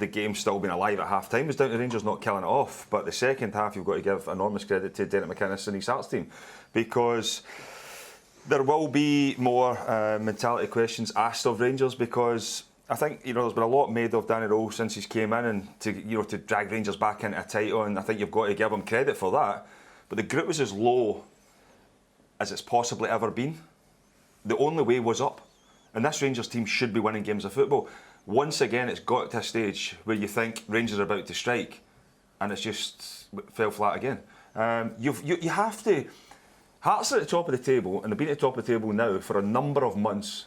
the game still being alive at half-time was down to Rangers not killing it off. But the second half, you've got to give enormous credit to Derek McInnes and his Hearts team, because there will be more mentality questions asked of Rangers, because I think there's been a lot made of Danny Rose since he's came in, and to drag Rangers back into a title, and I think you've got to give him credit for that. But the group was as low as it's possibly ever been. The only way was up, and this Rangers team should be winning games of football. Once again, it's got to a stage where you think Rangers are about to strike, and it's just fell flat again. You have to. Hearts are at the top of the table, and they've been at the top of the table now for a number of months.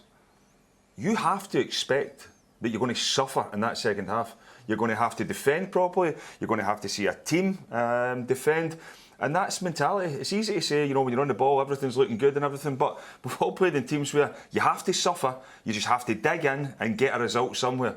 You have to expect that you're going to suffer in that second half. You're going to have to defend properly. You're going to have to see a team defend. And that's mentality. It's easy to say, when you're on the ball, everything's looking good and everything, but we've all played in teams where you have to suffer, you just have to dig in and get a result somewhere.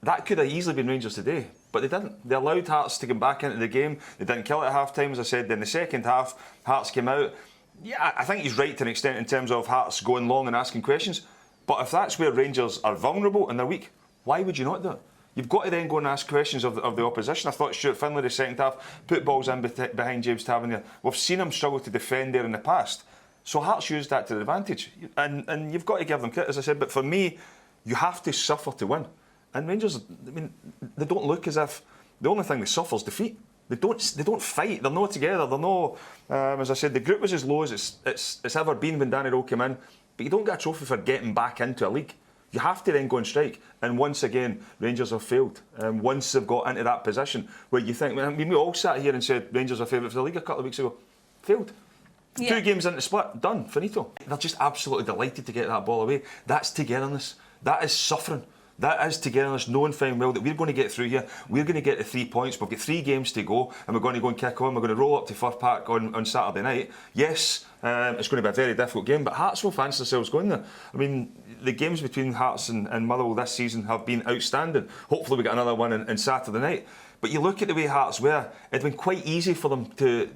That could have easily been Rangers today, but they didn't. They allowed Hearts to come back into the game. They didn't kill it at half-time, as I said. Then the second half, Hearts came out. Yeah, I think he's right to an extent in terms of Hearts going long and asking questions, but if that's where Rangers are vulnerable and they're weak, why would you not do it? You've got to then go and ask questions of the opposition. I thought Stuart Finlay the second half put balls in behind James Tavernier. We've seen him struggle to defend there in the past. So Hearts used that to their advantage. And you've got to give them credit, as I said. But for me, you have to suffer to win. And Rangers, they don't look as if the only thing they suffer is defeat. They don't fight. They're not together. They're not. As I said, the group was as low as it's ever been when Danny Rowe came in. But you don't get a trophy for getting back into a league. You have to then go and strike. And once again, Rangers have failed. Once they've got into that position where you think, we all sat here and said Rangers are favourite for the league a couple of weeks ago. Failed. Yeah. 2 games into split, done, finito. They're just absolutely delighted to get that ball away. That's togetherness. That is suffering. That is togetherness, knowing fine well that we're going to get through here. We're going to get the 3 points. We've got 3 games to go, and we're going to go and kick on. We're going to roll up to Firth Park on Saturday night. Yes, it's going to be a very difficult game, but Hearts will fancy themselves going there. I mean, the games between Hearts and Motherwell this season have been outstanding. Hopefully we get another one on Saturday night. But you look at the way Hearts were, it'd been quite easy for them to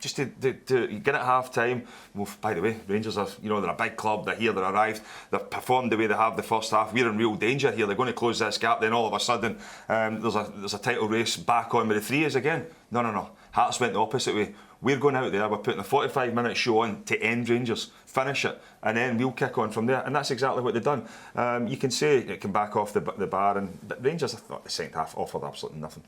just to get at half-time. Well, by the way, Rangers are, they're a big club, they're here, they're arrived, they've performed the way they have the first half. We're in real danger here, they're going to close this gap, then all of a sudden there's a title race back on with the threes again. No. Hearts went the opposite way. We're going out there, we're putting a 45-minute show on to end Rangers, finish it, and then we'll kick on from there. And that's exactly what they've done. You can say it can back off the bar, but Rangers, I thought the second half offered absolutely nothing.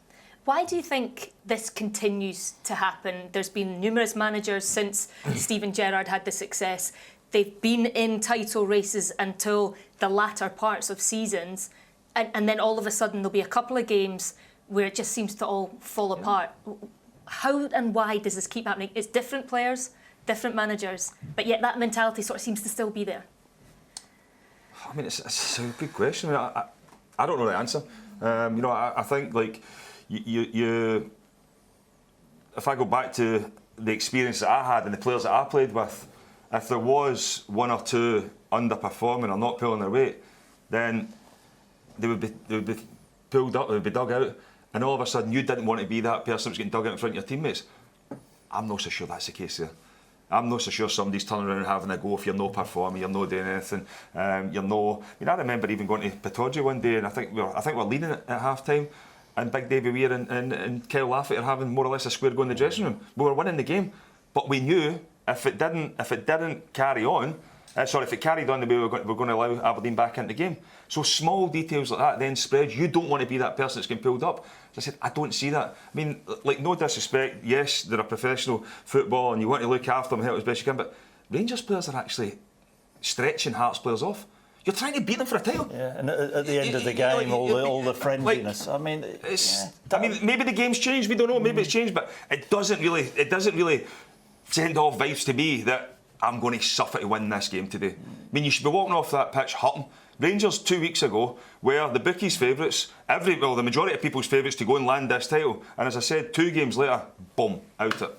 Why do you think this continues to happen? There's been numerous managers since Steven Gerrard had the success. They've been in title races until the latter parts of seasons, and then all of a sudden there'll be a couple of games where it just seems to all fall apart. How and why does this keep happening? It's different players, different managers, but yet that mentality sort of seems to still be there. I mean, it's a good question. I don't know the answer. I think You, if I go back to the experience that I had and the players that I played with, if there was 1 or 2 underperforming or not pulling their weight, then they would be pulled up, they would be dug out, and all of a sudden you didn't want to be that person that was getting dug out in front of your teammates. I'm not so sure that's the case there. I'm not so sure somebody's turning around and having a go if you're not performing, you're not doing anything. I remember even going to Pataudry one day, and I think we're leading at half-time. And Big Davy Weir and Kyle Laffett are having more or less a square go in the dressing room. We were winning the game, but we knew if it didn't carry on, if it carried on the way we're going to allow Aberdeen back into the game. So small details like that then spread. You don't want to be that person that's getting pulled up. As I said, I don't see that. I mean, no disrespect. Yes, they're a professional football, and you want to look after them, help as best you can. But Rangers players are actually stretching Hearts players off. You're trying to beat them for a title. Yeah, and at the end of the game, all the friendliness. Maybe the game's changed. We don't know. Maybe it's changed, but it doesn't really send off vibes to me that I'm going to suffer to win this game today. I mean, you should be walking off that pitch hurting. Rangers 2 weeks ago were the bookies' favourites. The majority of people's favourites to go and land this title. And as I said, 2 games later, boom, out it.